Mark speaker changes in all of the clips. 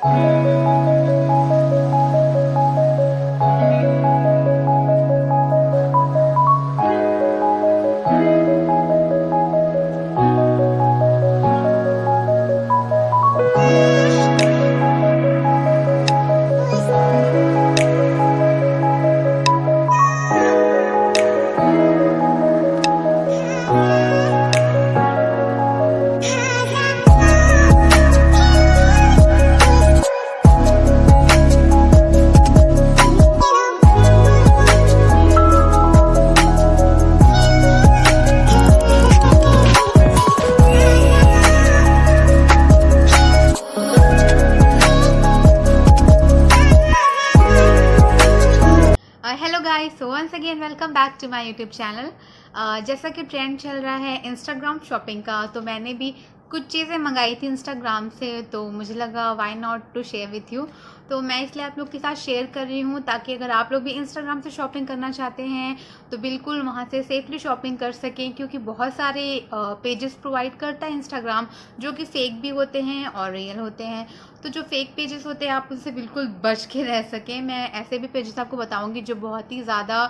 Speaker 1: Hello guys, so once again welcome back to my YouTube channel. जैसा कि trend चल रहा है इंस्टाग्राम शॉपिंग का, तो मैंने भी कुछ चीज़ें मंगाई थी इंस्टाग्राम से, तो मुझे लगा why not to share with you. तो मैं इसलिए आप लोग के साथ शेयर कर रही हूँ ताकि अगर आप लोग भी इंस्टाग्राम से शॉपिंग करना चाहते हैं तो बिल्कुल वहाँ से सेफली शॉपिंग कर सकें, क्योंकि बहुत सारे पेजेस प्रोवाइड करता है इंस्टाग्राम जो कि फेक भी होते हैं और रियल होते हैं। तो जो फेक पेजेस होते हैं आप उनसे बिल्कुल बच के रह सकें। मैं ऐसे भी पेजेस आपको बताऊंगी जो बहुत ही ज़्यादा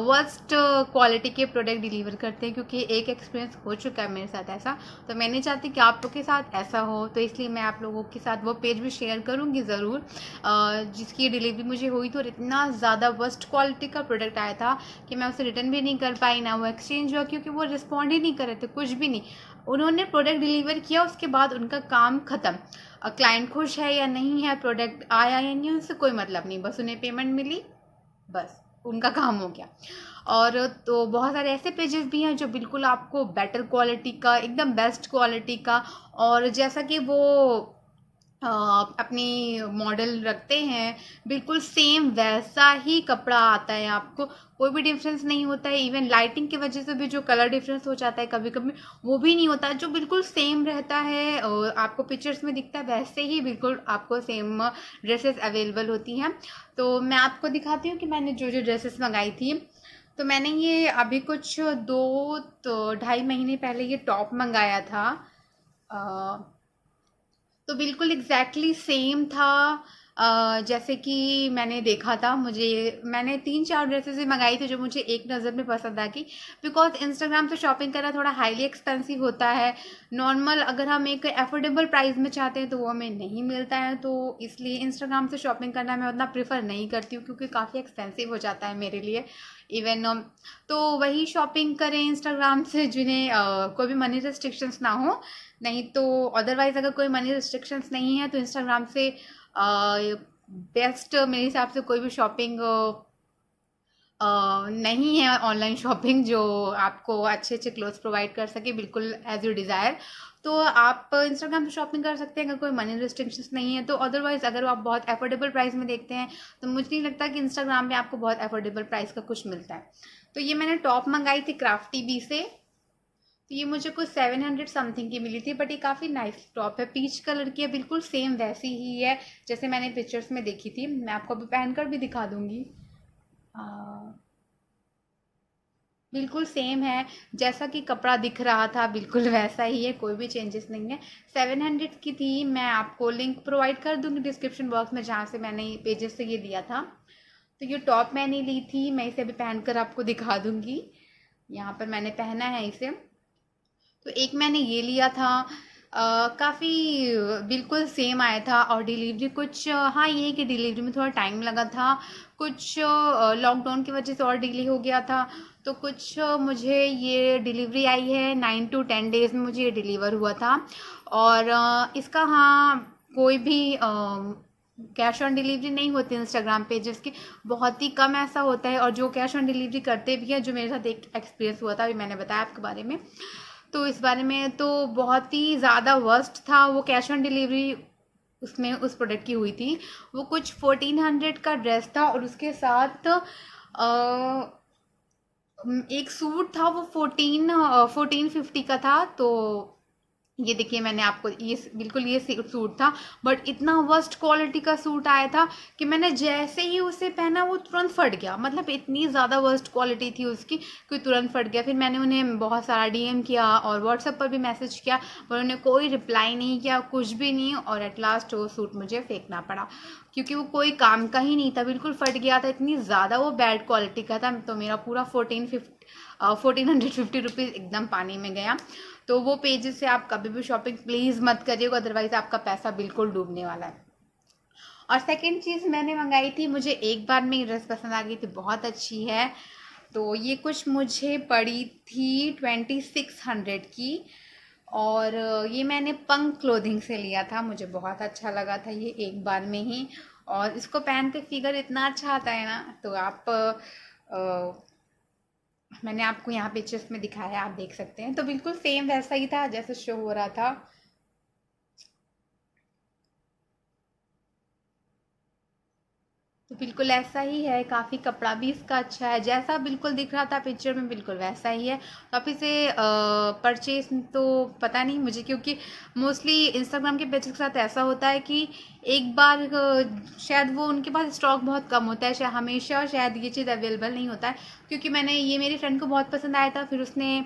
Speaker 1: वर्स्ट क्वालिटी के प्रोडक्ट डिलीवर करते हैं, क्योंकि एक एक्सपीरियंस हो चुका है मेरे साथ ऐसा। तो मैं नहीं चाहती कि आप लोग के साथ ऐसा हो, तो इसलिए मैं आप लोगों के साथ वो पेज भी शेयर करूँगी ज़रूर, जिसकी डिलीवरी मुझे हुई तो इतना ज़्यादा वर्स्ट क्वालिटी का प्रोडक्ट आया था कि मैं उसे रिटर्न भी नहीं कर पाई, ना वो एक्सचेंज हुआ, क्योंकि वो रिस्पॉन्ड ही नहीं कर रहे थे, कुछ भी नहीं। उन्होंने प्रोडक्ट डिलीवर किया, उसके बाद उनका काम ख़त्म। क्लाइंट खुश है या नहीं है, प्रोडक्ट आया या नहीं, उनसे कोई मतलब नहीं, बस उन्हें पेमेंट मिली, बस उनका काम हो गया। और तो बहुत सारे ऐसे पेजेस भी हैं जो बिल्कुल आपको बेटर क्वालिटी का, एकदम बेस्ट क्वालिटी का, और जैसा कि वो अपनी मॉडल रखते हैं बिल्कुल सेम वैसा ही कपड़ा आता है आपको, कोई भी डिफरेंस नहीं होता है। इवन लाइटिंग की वजह से भी जो कलर डिफरेंस हो जाता है कभी कभी, वो भी नहीं होता, जो बिल्कुल सेम रहता है और आपको पिक्चर्स में दिखता है वैसे ही बिल्कुल आपको सेम ड्रेसेस अवेलेबल होती हैं। तो मैं आपको दिखाती हूँ कि मैंने जो जो ड्रेसेस मंगाई थी। तो मैंने ये अभी कुछ 2 तो 2.5 महीने पहले ये टॉप मंगाया था। तो बिल्कुल एग्जैक्टली सेम था जैसे कि मैंने देखा था। मैंने 3-4 ड्रेसेस भी मंगाई थी जो मुझे एक नज़र में पसंद आ गई, बिकॉज इंस्टाग्राम से शॉपिंग करना थोड़ा हाईली एक्सपेंसिव होता है। नॉर्मल अगर हम एक अफोर्डेबल प्राइस में चाहते हैं तो वो हमें नहीं मिलता है, तो इसलिए इंस्टाग्राम से शॉपिंग करना मैं उतना प्रेफर नहीं करती हूँ, क्योंकि काफ़ी एक्सपेंसिव हो जाता है मेरे लिए। इवन तो वही शॉपिंग करें इंस्टाग्राम से जिन्हें कोई भी मनी रिस्ट्रिक्शंस ना हो। नहीं तो अदरवाइज अगर कोई मनी रिस्ट्रिक्शंस नहीं है तो इंस्टाग्राम से बेस्ट मेरे हिसाब से कोई भी शॉपिंग नहीं है, ऑनलाइन शॉपिंग जो आपको अच्छे अच्छे क्लोथ्स प्रोवाइड कर सके बिल्कुल एज यू डिज़ायर। तो आप इंस्टाग्राम से शॉपिंग कर सकते हैं अगर कोई मनी रिस्ट्रिक्शंस नहीं है तो। अदरवाइज अगर आप बहुत अफोर्डेबल प्राइस में देखते हैं तो मुझे नहीं लगता कि इंस्टाग्राम में आपको बहुत अफोर्डेबल प्राइस का कुछ मिलता है। तो ये मैंने टॉप मंगाई थी क्राफ्टी बी से। तो ये मुझे कुछ 700 समथिंग की मिली थी, बट ये काफ़ी नाइस टॉप है, पीच कलर की है, बिल्कुल सेम वैसी ही है जैसे मैंने पिक्चर्स में देखी थी। मैं आपको अभी पहनकर भी दिखा दूंगी। बिल्कुल सेम है, जैसा कि कपड़ा दिख रहा था बिल्कुल वैसा ही है, कोई भी चेंजेस नहीं है। 700 की थी। मैं आपको लिंक प्रोवाइड कर दूंगी डिस्क्रिप्शन बॉक्स में जहाँ से मैंने पेजेस से ये लिया था। तो ये टॉप मैंने ली थी, मैं इसे अभी पहनकर आपको दिखा दूंगी। यहाँ पर मैंने पहना है इसे। तो एक मैंने ये लिया था, काफ़ी बिल्कुल सेम आया था, और डिलीवरी कुछ हाँ ये है कि डिलीवरी में थोड़ा टाइम लगा था, कुछ लॉकडाउन की वजह से और डिले हो गया था। तो कुछ मुझे ये डिलीवरी आई है 9 to 10 डेज़ में मुझे ये डिलीवर हुआ था। और इसका हाँ कोई भी कैश ऑन डिलीवरी नहीं होती इंस्टाग्राम पेजेस की, बहुत ही कम ऐसा होता है। और जो कैश ऑन डिलीवरी करते भी हैं, जो मेरे साथ एक एक्सपीरियंस हुआ था अभी मैंने बताया आपके बारे में, तो इस बारे में तो बहुत ही ज़्यादा वर्स्ट था। वो कैश ऑन डिलीवरी उसमें उस प्रोडक्ट की हुई थी। वो कुछ 1400 का ड्रेस था और उसके साथ एक सूट था, वो 1450 का था। तो ये देखिए, मैंने आपको ये बिल्कुल ये सूट था, बट इतना वर्स्ट क्वालिटी का सूट आया था कि मैंने जैसे ही उसे पहना वो तुरंत फट गया। मतलब इतनी ज़्यादा वर्स्ट क्वालिटी थी उसकी कि तुरंत फट गया। फिर मैंने उन्हें बहुत सारा डीएम किया और व्हाट्सएप पर भी मैसेज किया, पर उन्होंने कोई रिप्लाई नहीं किया, कुछ भी नहीं। और एट लास्ट वो सूट मुझे फेंकना पड़ा क्योंकि वो कोई काम का ही नहीं था, बिल्कुल फट गया था। इतनी ज़्यादा वो बैड क्वालिटी का था, तो मेरा पूरा 1450 रुपीज़ एकदम पानी में गया। तो वो पेजेस से आप कभी भी शॉपिंग प्लीज़ मत करिएगा, अदरवाइज़ आपका पैसा बिल्कुल डूबने वाला है। और सेकंड चीज़ मैंने मंगाई थी, मुझे एक बार में ड्रेस पसंद आ गई थी, बहुत अच्छी है। तो ये कुछ मुझे पड़ी थी 2600 की, और ये मैंने पंक क्लोथिंग से लिया था। मुझे बहुत अच्छा लगा था ये एक बार में ही, और इसको पहन के फिगर इतना अच्छा आता है ना। तो आप मैंने आपको यहाँ पिक्चर्स में दिखाया है, आप देख सकते हैं। तो बिल्कुल सेम वैसा ही था जैसे शो हो रहा था। तो बिल्कुल ऐसा ही है, काफ़ी कपड़ा भी इसका अच्छा है, जैसा बिल्कुल दिख रहा था पिक्चर में बिल्कुल वैसा ही है। तो आप इसे परचेज तो पता नहीं मुझे, क्योंकि मोस्टली इंस्टाग्राम के पेज के साथ ऐसा होता है कि एक बार शायद वो उनके पास स्टॉक बहुत कम होता है, शायद हमेशा शायद ये चीज़ अवेलेबल नहीं होता है। क्योंकि मैंने ये मेरी फ्रेंड को बहुत पसंद आया था, फिर उसने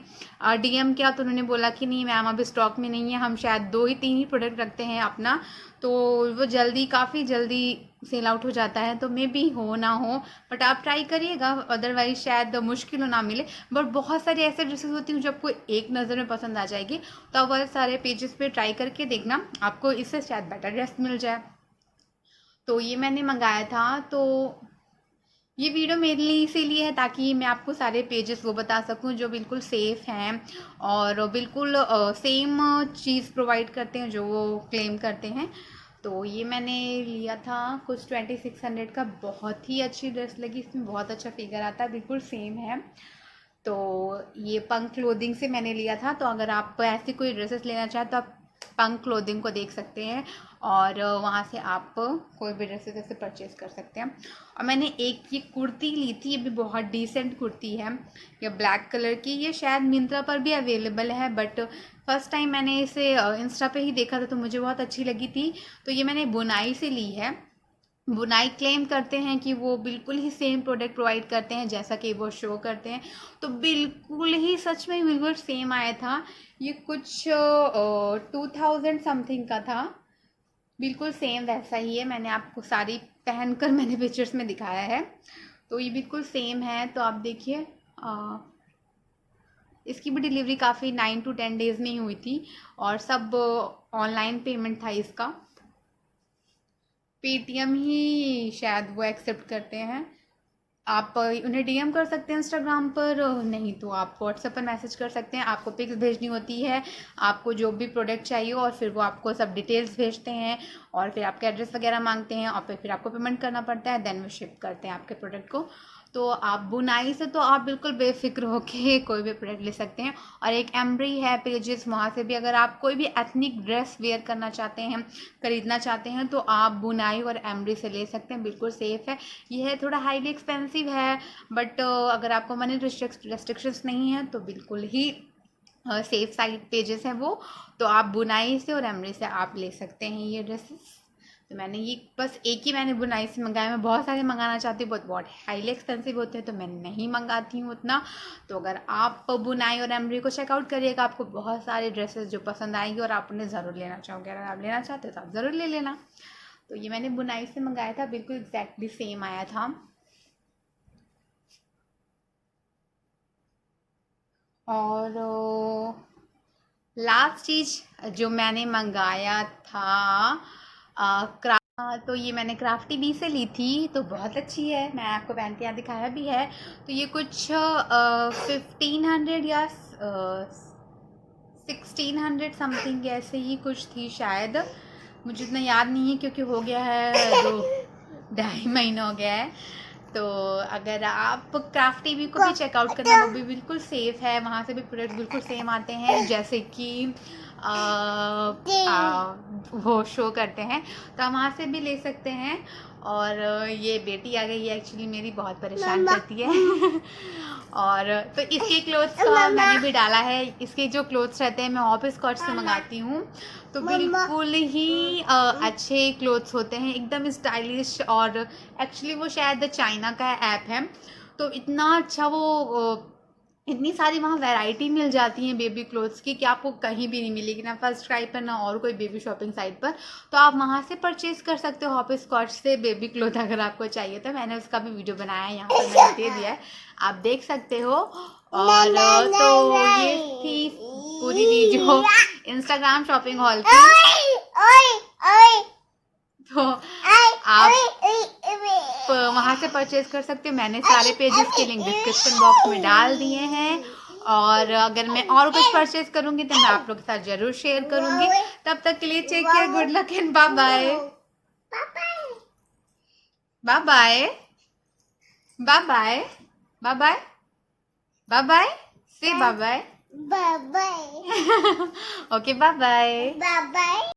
Speaker 1: डीएम किया तो उन्होंने बोला कि नहीं मैम अभी स्टॉक में नहीं है, हम शायद 2 ही 3 ही प्रोडक्ट रखते हैं अपना, तो वो जल्दी काफ़ी जल्दी सेल आउट हो जाता है। तो मे बी हो ना हो, बट आप ट्राई करिएगा, अदरवाइज शायद मुश्किल हो ना मिले। बट बहुत सारे ऐसे ड्रेसेस होती हैं जो आपको एक नज़र में पसंद आ जाएगी, तो आप वह सारे पेजेस पे ट्राई करके देखना, आपको इससे शायद बेटर ड्रेस मिल जाए। तो ये मैंने मंगाया था। तो ये वीडियो मेरे लिए इसीलिए है ताकि मैं आपको सारे पेजेस वो बता सकूं जो बिल्कुल सेफ़ हैं और बिल्कुल सेम चीज़ प्रोवाइड करते हैं जो वो क्लेम करते हैं। तो ये मैंने लिया था कुछ 2600 का, बहुत ही अच्छी ड्रेस लगी, इसमें बहुत अच्छा फिगर आता है, बिल्कुल सेम है। तो ये पंक क्लोथिंग से मैंने लिया था। तो अगर आप ऐसी कोई ड्रेसेस लेना चाहें तो आप पंक क्लोथिंग को देख सकते हैं, और वहाँ से आप कोई भी ड्रेसेस ऐसे परचेज कर सकते हैं। और मैंने एक ये कुर्ती ली थी, ये भी बहुत डिसेंट कुर्ती है, ये ब्लैक कलर की। ये शायद मिंत्रा पर भी अवेलेबल है, बट फर्स्ट टाइम मैंने इसे इंस्टा पे ही देखा था तो मुझे बहुत अच्छी लगी थी। तो ये मैंने बुनाई से ली है। बुनाई क्लेम करते हैं कि वो बिल्कुल ही सेम प्रोडक्ट प्रोवाइड करते हैं जैसा कि वो शो करते हैं, तो बिल्कुल ही सच में बिल्कुल सेम आया था। ये कुछ 2000 समथिंग का था, बिल्कुल सेम वैसा ही है। मैंने आपको सारी पहनकर मैंने पिक्चर्स में दिखाया है, तो ये बिल्कुल सेम है। तो आप देखिए, इसकी भी डिलीवरी काफ़ी 9 to 10 डेज़ में ही हुई थी, और सब ऑनलाइन पेमेंट था इसका। पेटीएम ही शायद वो एक्सेप्ट करते हैं। आप उन्हें डीएम कर सकते हैं इंस्टाग्राम पर, नहीं तो आप व्हाट्सएप पर मैसेज कर सकते हैं। आपको पिक्स भेजनी होती है, आपको जो भी प्रोडक्ट चाहिए, और फिर वो आपको सब डिटेल्स भेजते हैं, और फिर आपका एड्रेस वगैरह मांगते हैं, और फिर आपको पेमेंट करना पड़ता है, देन वो शिप करते हैं आपके प्रोडक्ट को। तो आप बुनाई से तो आप बिल्कुल बेफिक्र होके कोई भी प्रोडक्ट ले सकते हैं। और एक एम्ब्री है पेजेस, वहाँ से भी अगर आप कोई भी एथनिक ड्रेस वेयर करना चाहते हैं, खरीदना चाहते हैं, तो आप बुनाई और एम्ब्री से ले सकते हैं, बिल्कुल सेफ़ है। यह है थोड़ा हाईली एक्सपेंसिव है, बट अगर आपको मनी रेस्ट्रिक्शंस नहीं है तो बिल्कुल ही सेफ साइड पेजेस हैं वो। तो आप बुनाई से और एम्ब्री से आप ले सकते हैं ये ड्रेसेस। तो मैंने ये बस एक ही मैंने बुनाई से मंगाया, मैं बहुत सारे मंगाना चाहती हूँ, बहुत हाईली एक्सपेंसिव होते हैं तो मैं नहीं मंगाती हूँ उतना। तो अगर आप बुनाई और एम्ब्रॉयडरी को चेकआउट करिएगा, आपको बहुत सारे ड्रेसेस जो पसंद आएंगे और आप उन्हें ज़रूर लेना चाहोगे। अगर आप लेना चाहते हो तो आप ज़रूर ले लेना। तो ये मैंने बुनाई से मंगाया था, बिल्कुल एग्जैक्टली सेम आया था। और लास्ट चीज़ जो मैंने मंगाया था तो ये मैंने क्राफ्टी बी से ली थी, तो बहुत अच्छी है, मैं आपको पहन के यहाँ दिखाया भी है। तो ये कुछ 1500 या 1600 समथिंग ऐसे ही कुछ थी शायद, मुझे इतना याद नहीं है क्योंकि हो गया है 2-2.5 महीना हो गया है। तो अगर आप क्राफ्टी बी को भी चेकआउट करना, वो भी बिल्कुल सेफ़ है, वहाँ से भी प्रोडक्ट बिल्कुल सेम आते हैं जैसे कि वो शो करते हैं, तो हम वहाँ से भी ले सकते हैं। और ये बेटी आ गई है एक्चुअली मेरी, बहुत परेशान करती है। और तो इसके क्लोथ्स का मैंने भी डाला है। इसके जो क्लोथ्स रहते हैं मैं ऑफिस कॉट से मंगाती हूँ, तो बिल्कुल ही अच्छे क्लोथ्स होते हैं, एकदम स्टाइलिश। और एक्चुअली वो शायद चाइना का ऐप है, तो इतना अच्छा वो इतनी सारी वहाँ वैरायटी मिल जाती है बेबी क्लोथ्स की कि आपको कहीं भी नहीं मिलेगी, ना फर्स्ट क्राई पर ना और कोई बेबी शॉपिंग साइट पर। तो आप वहाँ से परचेज कर सकते हो हॉप स्कॉच से बेबी क्लोथ अगर आपको चाहिए तो। मैंने उसका भी वीडियो बनाया है, यहाँ पर मैंने दे दिया है, आप देख सकते हो। और तो ये थी पूरी वीडियो इंस्टाग्राम शॉपिंग हॉल की। तो आप वहाँ से परचेज कर सकते हो। मैंने सारे पेजेस के लिंक डिस्क्रिप्शन बॉक्स में डाल दिए हैं, और अगर मैं और कुछ परचेज करूँगी तो मैं आप लोग के साथ ज़रूर शेयर करूँगी। तब तक के लिए take care, good luck and bye bye. Bye bye bye bye bye bye bye bye, bye bye bye.
Speaker 2: Bye bye.
Speaker 1: Okay bye bye.
Speaker 2: Bye bye.